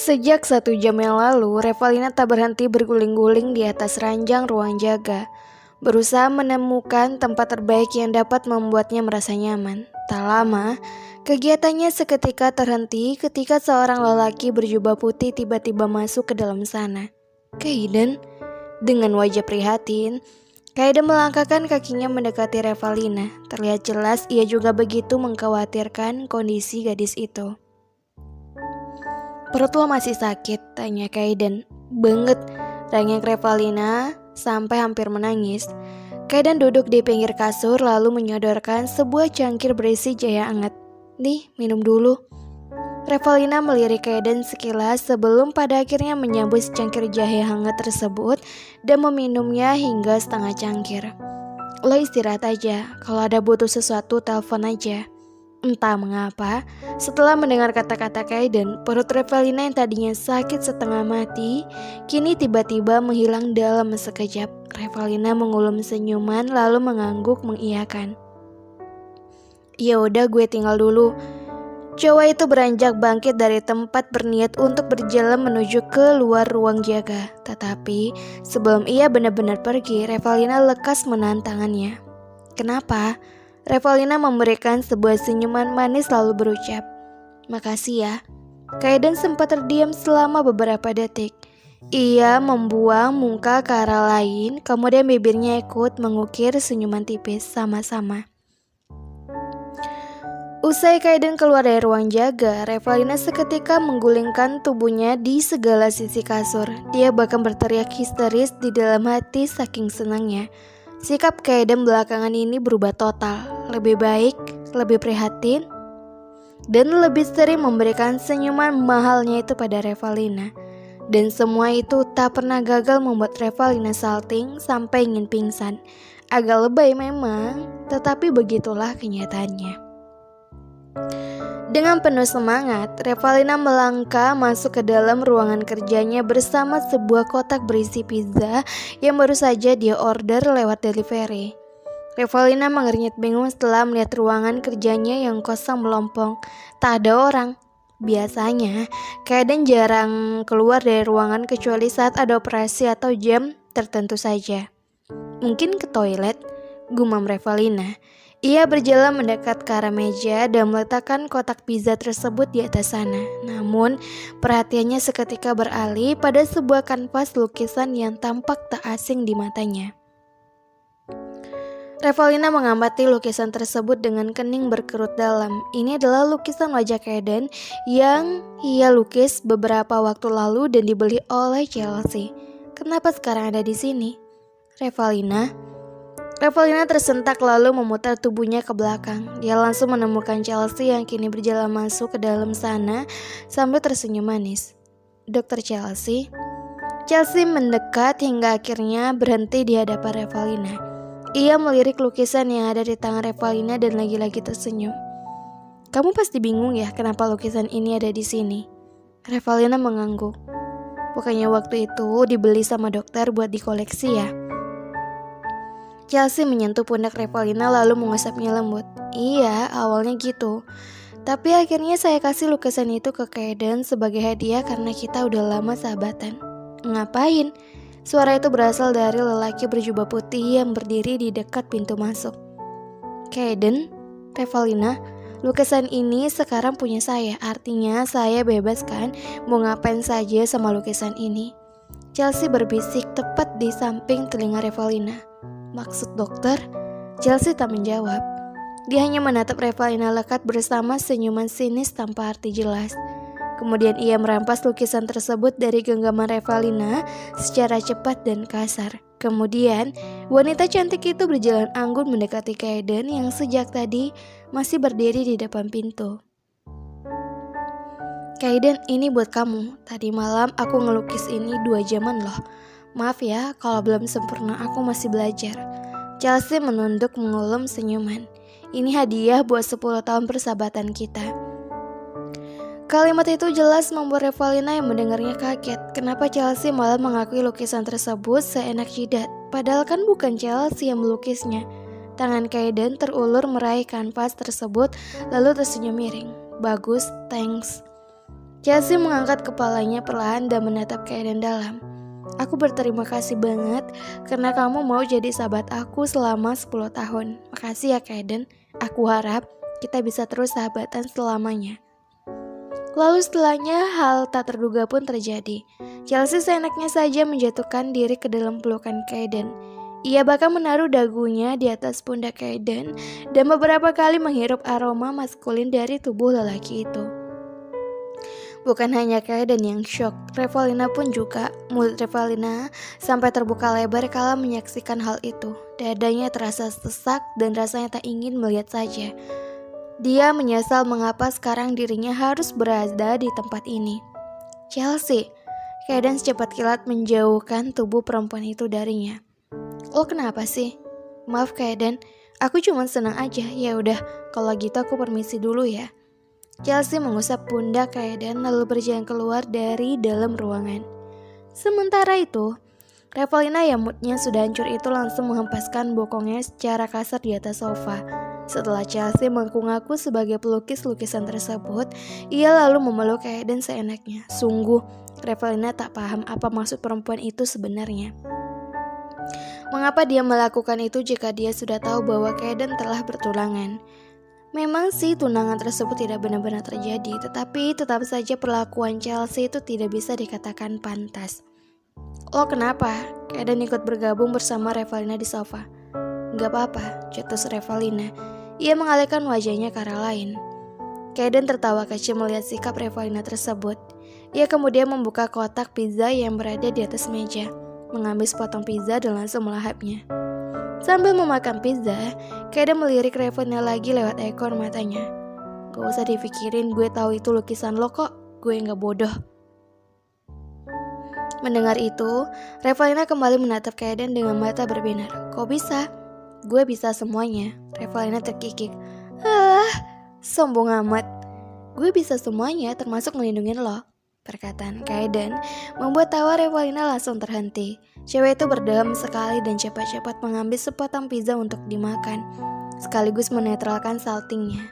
Sejak 1 jam yang lalu, Revalina tak berhenti berguling-guling di atas ranjang ruang jaga, berusaha menemukan tempat terbaik yang dapat membuatnya merasa nyaman. Tak lama, kegiatannya seketika terhenti ketika seorang lelaki berjubah putih tiba-tiba masuk ke dalam sana. Kaiden, dengan wajah prihatin, Kaiden melangkahkan kakinya mendekati Revalina. Terlihat jelas ia juga begitu mengkhawatirkan kondisi gadis itu. "Perut lo masih sakit?" tanya Kaiden. "Banget," rangek Revalina sampai hampir menangis. Kaiden duduk di pinggir kasur lalu menyodorkan sebuah cangkir berisi jahe hangat. "Nih, minum dulu." Revalina melirik Kaiden sekilas sebelum pada akhirnya menyambut secangkir jahe hangat tersebut dan meminumnya hingga setengah cangkir. "Lo istirahat aja, kalau ada butuh sesuatu telepon aja." Entah mengapa, setelah mendengar kata-kata Kaiden, perut Revalina yang tadinya sakit setengah mati, kini tiba-tiba menghilang dalam sekejap. Revalina mengulum senyuman lalu mengangguk mengiyakan. "Ya udah, gue tinggal dulu." Cowok itu beranjak bangkit dari tempat berniat untuk berjalan menuju ke luar ruang jaga. Tetapi sebelum ia benar-benar pergi, Revalina lekas menahan tangannya. "Kenapa?" Revalina memberikan sebuah senyuman manis lalu berucap, "Makasih ya." Kaiden sempat terdiam selama beberapa detik. Ia membuang muka ke arah lain, kemudian bibirnya ikut mengukir senyuman tipis sama-sama. Usai Kaiden keluar dari ruang jaga, Revalina seketika menggulingkan tubuhnya di segala sisi kasur. Dia bahkan berteriak histeris di dalam hati saking senangnya. Sikap Kaiden belakangan ini berubah total, lebih baik, lebih prihatin, dan lebih sering memberikan senyuman mahalnya itu pada Revalina. Dan semua itu tak pernah gagal membuat Revalina salting sampai ingin pingsan. Agak lebay memang, tetapi begitulah kenyataannya. Dengan penuh semangat, Revalina melangkah masuk ke dalam ruangan kerjanya bersama sebuah kotak berisi pizza yang baru saja dia order lewat delivery. Revalina mengernyit bingung setelah melihat ruangan kerjanya yang kosong melompong. Tak ada orang. Biasanya, Kaiden jarang keluar dari ruangan kecuali saat ada operasi atau jam tertentu saja. "Mungkin ke toilet," gumam Revalina. Ia berjalan mendekat ke arah meja dan meletakkan kotak pizza tersebut di atas sana. Namun, perhatiannya seketika beralih pada sebuah kanvas lukisan yang tampak tak asing di matanya. Revalina mengamati lukisan tersebut dengan kening berkerut dalam. Ini adalah lukisan wajah Kaiden yang ia lukis beberapa waktu lalu dan dibeli oleh Chelsea. Kenapa sekarang ada di sini? Revalina tersentak lalu memutar tubuhnya ke belakang. Dia langsung menemukan Chelsea yang kini berjalan masuk ke dalam sana sambil tersenyum manis. "Dokter Chelsea?" Chelsea mendekat hingga akhirnya berhenti di hadapan Revalina. Ia melirik lukisan yang ada di tangan Revalina dan lagi-lagi tersenyum. "Kamu pasti bingung ya kenapa lukisan ini ada di sini?" Revalina mengangguk. "Bukannya waktu itu dibeli sama dokter buat dikoleksi ya?" Chelsea menyentuh pundak Revalina lalu mengusapnya lembut. "Iya, awalnya gitu. Tapi akhirnya saya kasih lukisan itu ke Kaiden sebagai hadiah karena kita udah lama sahabatan." "Ngapain?" Suara itu berasal dari lelaki berjubah putih yang berdiri di dekat pintu masuk. "Kaiden, Revalina, lukisan ini sekarang punya saya. Artinya saya bebas kan mau ngapain saja sama lukisan ini." Chelsea berbisik tepat di samping telinga Revalina. "Maksud dokter?" Chelsea tak menjawab. Dia hanya menatap Revalina lekat bersama senyuman sinis tanpa arti jelas. Kemudian ia merampas lukisan tersebut dari genggaman Revalina secara cepat dan kasar. Kemudian wanita cantik itu berjalan anggun mendekati Kaiden yang sejak tadi masih berdiri di depan pintu. "Kaiden, ini buat kamu. Tadi malam aku ngelukis ini 2 jaman loh. Maaf ya kalau belum sempurna, aku masih belajar." Chelsea menunduk mengulum senyuman. "Ini hadiah buat 10 tahun persahabatan kita." Kalimat itu jelas membuat Revalina yang mendengarnya kaget. Kenapa Chelsea malah mengakui lukisan tersebut seenak jidat? Padahal kan bukan Chelsea yang melukisnya. Tangan Kaiden terulur meraih kanvas tersebut lalu tersenyum miring. "Bagus, thanks." Chelsea mengangkat kepalanya perlahan dan menatap Kaiden dalam. Aku berterima kasih banget karena kamu mau jadi sahabat aku selama 10 tahun. Makasih ya Kaiden, aku harap kita bisa terus sahabatan selamanya. Lalu setelahnya hal tak terduga pun terjadi. Chelsea seenaknya saja menjatuhkan diri ke dalam pelukan Kaiden. Ia bahkan menaruh dagunya di atas pundak Kaiden dan beberapa kali menghirup aroma maskulin dari tubuh lelaki itu. Bukan hanya Kaiden yang shock, Revalina pun juga. Mulut Revalina sampai terbuka lebar kala menyaksikan hal itu. Dadanya terasa sesak dan rasanya tak ingin melihat saja. Dia menyesal mengapa sekarang dirinya harus berada di tempat ini. Chelsea, Kaiden secepat kilat menjauhkan tubuh perempuan itu darinya. Lo kenapa sih? Maaf Kaiden, aku cuma senang aja. Ya udah, kalau gitu aku permisi dulu ya. Chelsea mengusap pundak Kaiden lalu berjalan keluar dari dalam ruangan. Sementara itu, Revalina yang moodnya sudah hancur itu langsung menghempaskan bokongnya secara kasar di atas sofa. Setelah Chelsea mengaku-ngaku sebagai pelukis lukisan tersebut, ia lalu memeluk Kaiden seenaknya. Sungguh, Revalina tak paham apa maksud perempuan itu sebenarnya. Mengapa dia melakukan itu jika dia sudah tahu bahwa Kaiden telah bertunangan? Memang sih tunangan tersebut tidak benar-benar terjadi, tetapi tetap saja perlakuan Chelsea itu tidak bisa dikatakan pantas. Lo kenapa? Kaiden ikut bergabung bersama Revalina di sofa. Gak apa-apa, cetus Revalina. Ia mengalihkan wajahnya ke arah lain. Kaiden tertawa kecil melihat sikap Revalina tersebut. Ia kemudian membuka kotak pizza yang berada di atas meja, mengambil sepotong pizza dan langsung melahapnya. Sambil memakan pizza, Kaiden melirik Revalina lagi lewat ekor matanya. Gak usah dipikirin, gue tahu itu lukisan lo kok, gue gak bodoh. Mendengar itu, Revalina kembali menatap Kaiden dengan mata berbinar. Kok bisa? Gue bisa semuanya. Revalina terkikik. Sombong amat. Gue bisa semuanya termasuk melindungi lo. Perkataan Kaiden membuat tawa Revalina langsung terhenti. Cewek itu berdeham sekali dan cepat-cepat mengambil sepotong pizza untuk dimakan, sekaligus menetralkan saltingnya.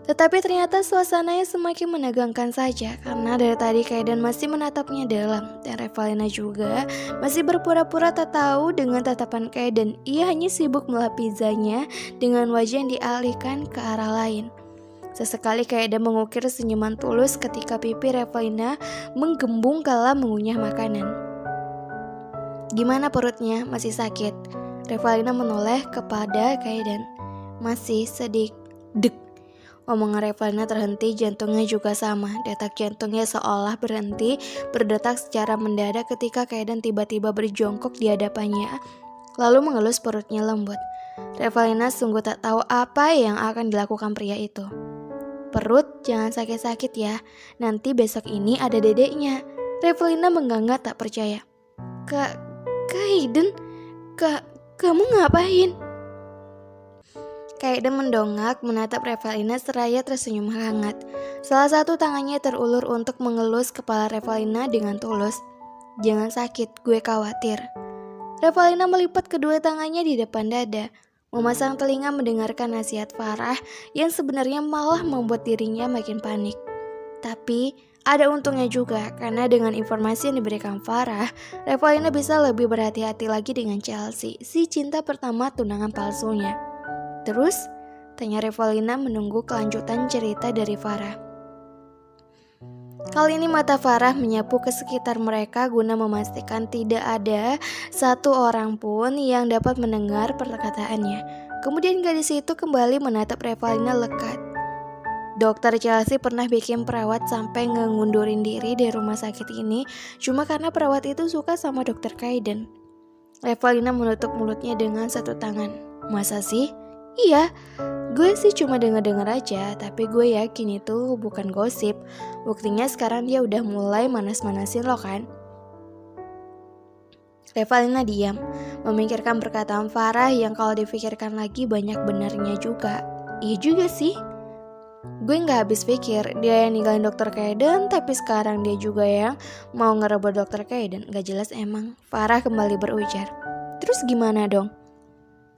Tetapi ternyata suasananya semakin menegangkan saja, karena dari tadi Kaiden masih menatapnya dalam, dan Revalina juga masih berpura-pura tak tahu dengan tatapan Kaiden. Ia hanya sibuk melahap pizzanya dengan wajah yang dialihkan ke arah lain. Sesekali Kaiden mengukir senyuman tulus ketika pipi Revalina menggembung kala mengunyah makanan. Gimana perutnya? Masih sakit? Revalina menoleh kepada Kaiden. Masih sedikit. Dek. Omongan Revalina terhenti, jantungnya juga sama. Detak jantungnya seolah berhenti berdetak secara mendadak ketika Kaiden tiba-tiba berjongkok di hadapannya, lalu mengelus perutnya lembut. Revalina sungguh tak tahu apa yang akan dilakukan pria itu. Perut, jangan sakit-sakit ya. Nanti besok ini ada dedeknya. Revalina mengangguk tak percaya. Kaiden, kamu ngapain? Kaiden mendongak menatap Revalina seraya tersenyum hangat. Salah satu tangannya terulur untuk mengelus kepala Revalina dengan tulus. Jangan sakit, gue khawatir. Revalina melipat kedua tangannya di depan dada, memasang telinga mendengarkan nasihat Farah yang sebenarnya malah membuat dirinya makin panik. Tapi ada untungnya juga, karena dengan informasi yang diberikan Farah, Revalina bisa lebih berhati-hati lagi dengan Chelsea, si cinta pertama tunangan palsunya. Terus, tanya Revalina menunggu kelanjutan cerita dari Farah. Kali ini mata Farah menyapu ke sekitar mereka guna memastikan tidak ada satu orang pun yang dapat mendengar perkataannya. Kemudian gadis itu kembali menatap Revalina lekat. Dokter Chelsea pernah bikin perawat sampai ngundurin diri dari rumah sakit ini cuma karena perawat itu suka sama dokter Kaiden. Revalina menutup mulutnya dengan satu tangan. Masa sih? Iya, gue sih cuma dengar-dengar aja, tapi gue yakin itu bukan gosip. Buktinya sekarang dia udah mulai manas-manasin lo kan? Revalina diam, memikirkan perkataan Farah yang kalau dipikirkan lagi banyak benarnya juga. Iya juga sih. Gue gak habis pikir, dia yang ninggalin dokter Kaiden, tapi sekarang dia juga yang mau ngerebut dokter Kaiden. Gak jelas emang. Farah kembali berujar. Terus gimana dong?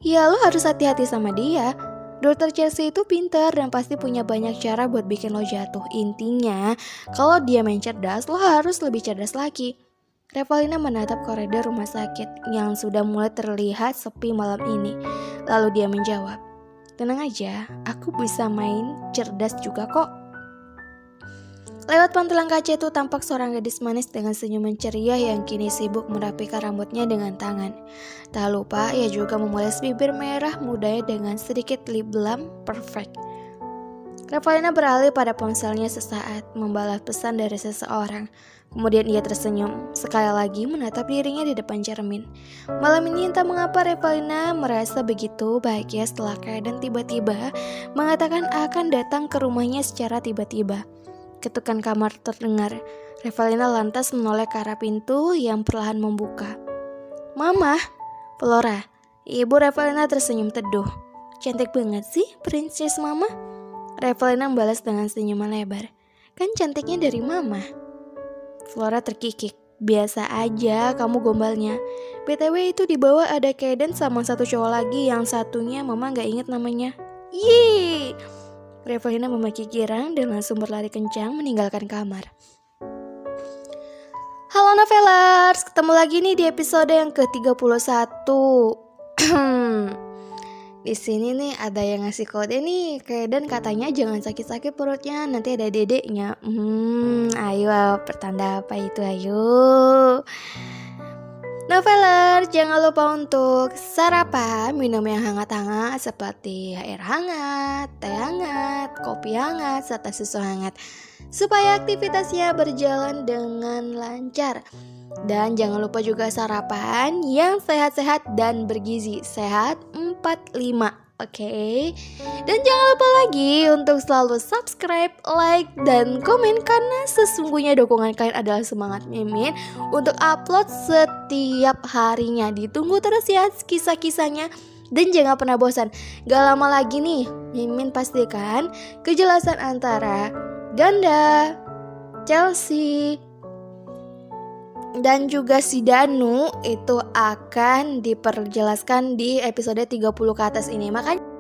Ya lo harus hati-hati sama dia. Dokter Chelsea itu pintar dan pasti punya banyak cara buat bikin lo jatuh. Intinya, kalau dia main cerdas, lo harus lebih cerdas lagi. Revalina menatap koridor rumah sakit yang sudah mulai terlihat sepi malam ini. Lalu dia menjawab, "Tenang aja, aku bisa main cerdas juga kok." Lewat pantulan kaca itu tampak seorang gadis manis dengan senyuman ceria yang kini sibuk merapikan rambutnya dengan tangan. Tak lupa ia juga memoles bibir merah mudanya dengan sedikit lip balm perfect. Revalina beralih pada ponselnya sesaat, membalas pesan dari seseorang. Kemudian ia tersenyum, sekali lagi menatap dirinya di depan cermin. Malam ini entah mengapa Revalina merasa begitu bahagia setelah Kaiden tiba-tiba mengatakan akan datang ke rumahnya secara tiba-tiba. Ketukan kamar terdengar. Revalina lantas menoleh ke arah pintu yang perlahan membuka. "Mama!" "Flora." Ibu Revalina tersenyum teduh. "Cantik banget sih, princess mama." Revalina membalas dengan senyuman lebar. "Kan cantiknya dari mama." Flora terkikik. "Biasa aja kamu gombalnya. BTW itu di bawah ada Kaiden sama satu cowok lagi, yang satunya mama gak inget namanya." "Yeay!" Revalina memaki girang dan langsung berlari kencang meninggalkan kamar. Halo Novelers, ketemu lagi nih di episode yang ke-31. Di sini nih ada yang ngasih kode nih, Kaiden katanya jangan sakit-sakit perutnya, nanti ada dedeknya. Ayo, pertanda apa itu, ayo. Noveler, jangan lupa untuk sarapan, minum yang hangat-hangat seperti air hangat, teh hangat, kopi hangat, serta susu hangat supaya aktivitasnya berjalan dengan lancar. Dan jangan lupa juga sarapan yang sehat-sehat dan bergizi, sehat 45. Oke. Dan jangan lupa lagi untuk selalu subscribe, like, dan komen karena sesungguhnya dukungan kalian adalah semangat Mimin untuk upload setiap harinya. Ditunggu terus ya kisah-kisahnya dan jangan pernah bosan. Gak lama lagi nih Mimin pastikan kejelasan antara Ganda, Chelsea, dan juga si Danu itu akan diperjelaskan di episode 30 ke atas ini. Makanya